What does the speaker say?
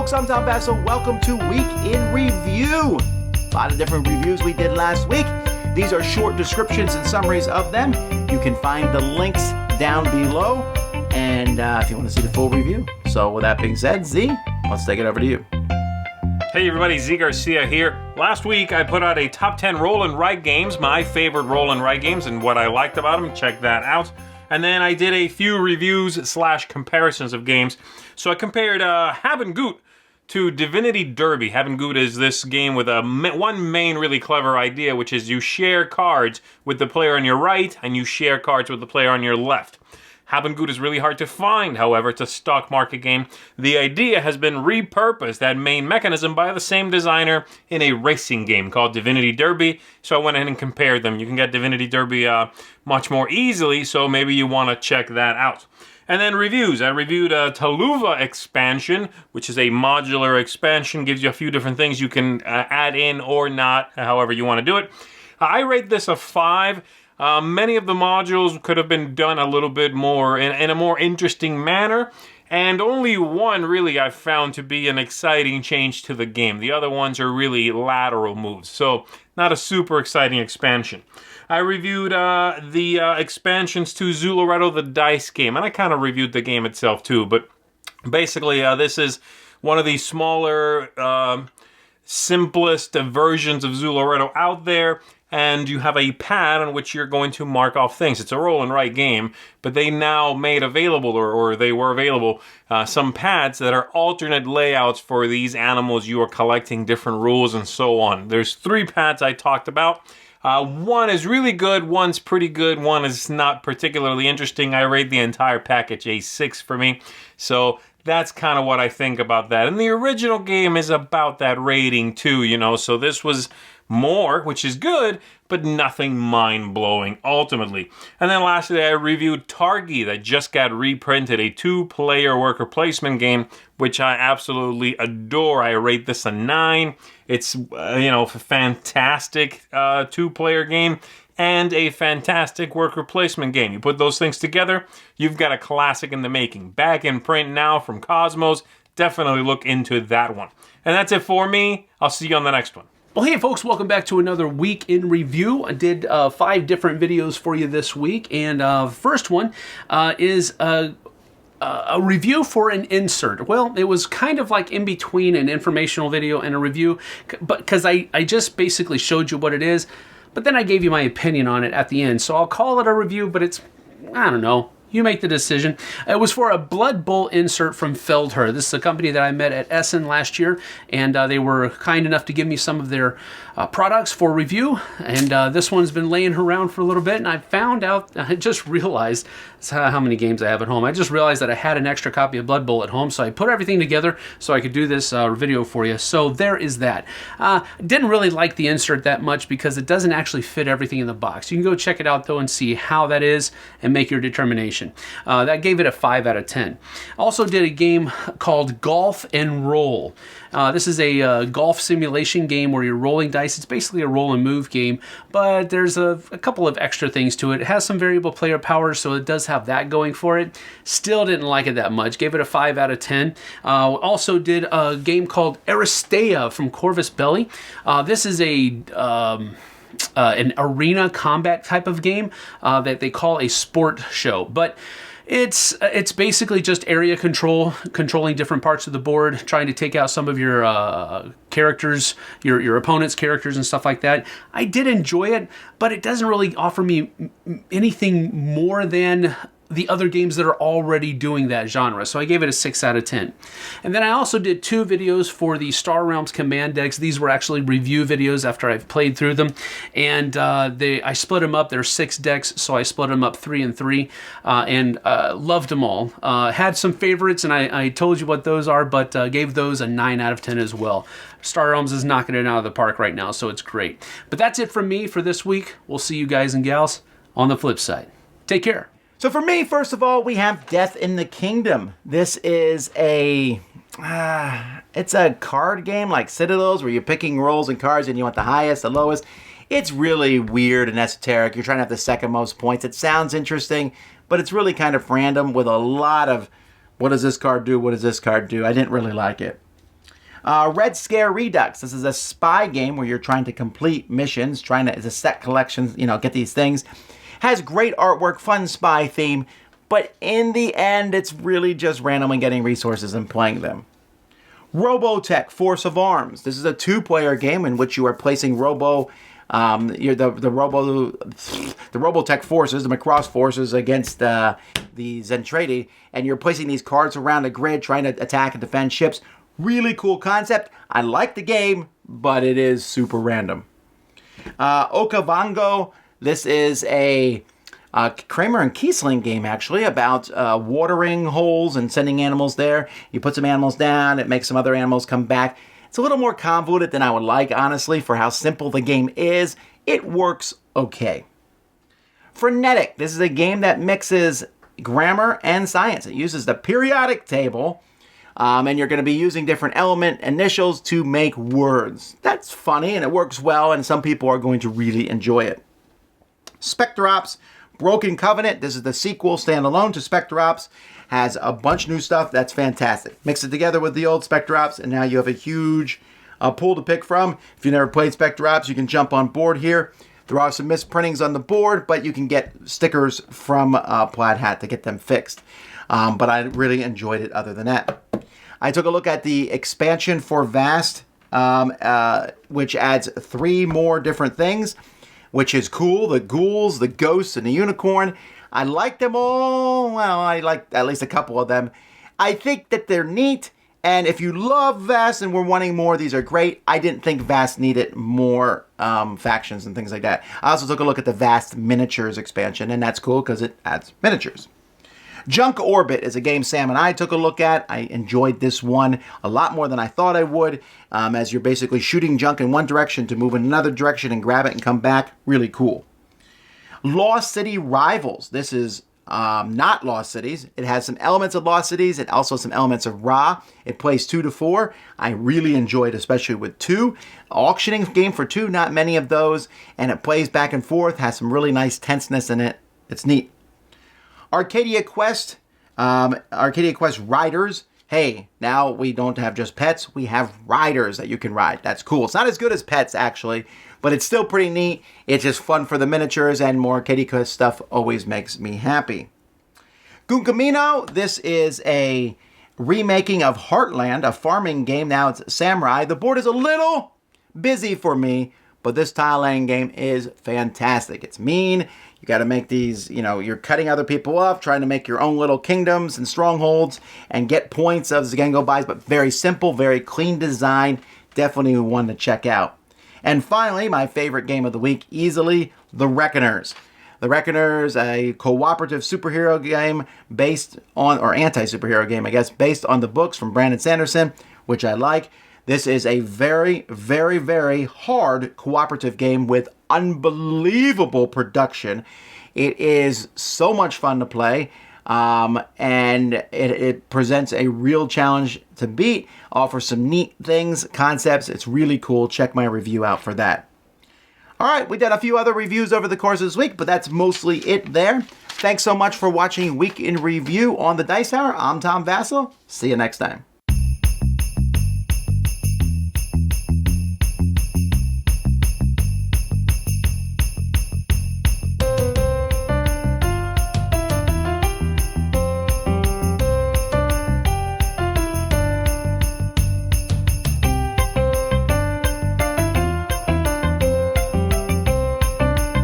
folks, I'm Tom Basso. Welcome to Week in Review. A lot of different reviews we did last week. These are short descriptions and summaries of them. You can find the links down below, and if you want to see the full review. So with that being said, Z, let's take it over to you. Hey everybody, Z Garcia here. Last week I put out a top 10 roll and write games, my favorite roll and write games and what I liked about them. Check that out. And then I did a few reviews / comparisons of games. So I compared Haben Gut to Divinity Derby. Haben Gut is this game with one main really clever idea, which is you share cards with the player on your right and you share cards with the player on your left. Haben Gut is really hard to find, however. It's a stock market game. The idea has been repurposed, that main mechanism, by the same designer in a racing game called Divinity Derby. So I went ahead and compared them. You can get Divinity Derby much more easily, so maybe you want to check that out. And then reviews. I reviewed a Taluva expansion, which is a modular expansion. Gives you a few different things you can add in or not, however you want to do it. I rate this a 5. Many of the modules could have been done a little bit more in a more interesting manner, and only one really I've found to be an exciting change to the game. The other ones are really lateral moves, so not a super exciting expansion. I reviewed the expansions to Zooloretto, the dice game, and I kind of reviewed the game itself too, but basically this is one of the smaller, simplest versions of Zooloretto out there. And you have a pad on which you're going to mark off things. It's a roll and write game, but they now made available, or they were available, some pads that are alternate layouts for these animals you are collecting, different rules, and so on. There's 3 pads I talked about. One is really good, one's pretty good, one is not particularly interesting. I rate the entire package a 6 for me. So that's kind of what I think about that. And the original game is about that rating too, so this was more, which is good, but nothing mind-blowing ultimately. And then lastly, I reviewed Targi that just got reprinted, a 2-player worker placement game, which I absolutely adore. I rate this a 9. It's, a fantastic 2-player game and a fantastic worker placement game. You put those things together, you've got a classic in the making. Back in print now from Cosmos. Definitely look into that one. And that's it for me. I'll see you on the next one. Well, hey folks, welcome back to another Week in Review. I did 5 different videos for you this week, and first one is a review for an insert. Well, it was kind of like in between an informational video and a review, but because I just basically showed you what it is, but then I gave you my opinion on it at the end. So I'll call it a review, but it's, I don't know. You make the decision. It was for a Blood Bowl insert from Feldherr. This is a company that I met at Essen last year, and they were kind enough to give me some of their products for review. And this one's been laying around for a little bit, and I just realized how many games I have at home. I just realized that I had an extra copy of Blood Bowl at home, so I put everything together so I could do this video for you. So there is that. Didn't really like the insert that much because it doesn't actually fit everything in the box. You can go check it out though and see how that is and make your determination. That gave it a 5 out of 10. Also did a game called Golf and Roll. This is a golf simulation game where you're rolling dice. It's basically a roll and move game, but there's a couple of extra things to it. It has some variable player powers, so it does have that going for it. Still didn't like it that much. Gave it a 5 out of 10. Also did a game called Aristea from Corvus Belli. This is an arena combat type of game that they call a sport show, but it's basically just area controlling different parts of the board, trying to take out some of your characters, your opponent's characters and stuff like that. I did enjoy it, but it doesn't really offer me anything more than the other games that are already doing that genre. So I gave it a 6 out of 10. And then I also did 2 videos for the Star Realms command decks. These were actually review videos after I've played through them. And I split them up. There's 6 decks, so I split them up 3 and 3, and loved them all. Had some favorites, and I told you what those are, but gave those a 9 out of 10 as well. Star Realms is knocking it out of the park right now, so it's great. But that's it from me for this week. We'll see you guys and gals on the flip side. Take care. So for me, first of all, we have Death in the Kingdom. This is it's a card game like Citadels where you're picking rolls and cards and you want the highest, the lowest. It's really weird and esoteric. You're trying to have the second most points. It sounds interesting, but it's really kind of random with a lot of, what does this card do? What does this card do? I didn't really like it. Red Scare Redux. This is a spy game where you're trying to complete missions, it's a set collection, get these things. Has great artwork, fun spy theme, but in the end, it's really just randomly getting resources and playing them. Robotech Force of Arms. This is a 2-player game in which you are placing the Robotech forces, the Macross forces against the Zentradi, and you're placing these cards around a grid trying to attack and defend ships. Really cool concept. I like the game, but it is super random. Okavango. This is a Kramer and Kiesling game, actually, about watering holes and sending animals there. You put some animals down, it makes some other animals come back. It's a little more convoluted than I would like, honestly, for how simple the game is. It works okay. Frenetic. This is a game that mixes grammar and science. It uses the periodic table, and you're going to be using different element initials to make words. That's funny, and it works well, and some people are going to really enjoy it. Spectrops Broken Covenant. This is the sequel standalone to Spectrops. Has a bunch of new stuff that's fantastic. Mix it together with the old Spectrops, and now you have a huge pool to pick from. If you've never played Spectrops, you can jump on board here. There are some misprintings on the board, but you can get stickers from Plaid Hat to get them fixed. But I really enjoyed it other than that. I took a look at the expansion for Vast, which adds 3 more different things, which is cool. The ghouls, the ghosts, and the unicorn. I like them all. Well, I like at least a couple of them. I think that they're neat. And if you love Vast and were wanting more, these are great. I didn't think Vast needed more factions and things like that. I also took a look at the Vast Miniatures expansion, and that's cool because it adds miniatures. Junk Orbit is a game Sam and I took a look at. I enjoyed this one a lot more than I thought I would, as you're basically shooting junk in one direction to move in another direction and grab it and come back. Really cool. Lost City Rivals. This is not Lost Cities. It has some elements of Lost Cities and also some elements of Ra. It plays 2 to 4. I really enjoyed, especially with 2. Auctioning game for 2, not many of those. And it plays back and forth, has some really nice tenseness in it. It's neat. Arcadia Quest Riders. Hey, now we don't have just pets, we have riders that you can ride. That's cool. It's not as good as pets, actually, but it's still pretty neat. It's just fun for the miniatures, and more Arcadia Quest stuff always makes me happy. Gunkamino, this is a remaking of Heartland, a farming game. Now it's Samurai. The board is a little busy for me, but this tile laying game is fantastic. It's mean. You got to make these, you're cutting other people up, trying to make your own little kingdoms and strongholds and get points as the game goes by, but very simple, very clean design. Definitely one to check out. And finally, my favorite game of the week, easily, The Reckoners. The Reckoners, a cooperative superhero game based on, or anti-superhero game, I guess, based on the books from Brandon Sanderson, which I like. This is a very, very, very hard cooperative game with unbelievable production. It is so much fun to play, and it presents a real challenge to beat, offers some neat things, concepts. It's really cool. Check my review out for that. All right, we did a few other reviews over the course of this week, but that's mostly it there. Thanks so much for watching Week in Review on the Dice Tower. I'm Tom Vasel. See you next time.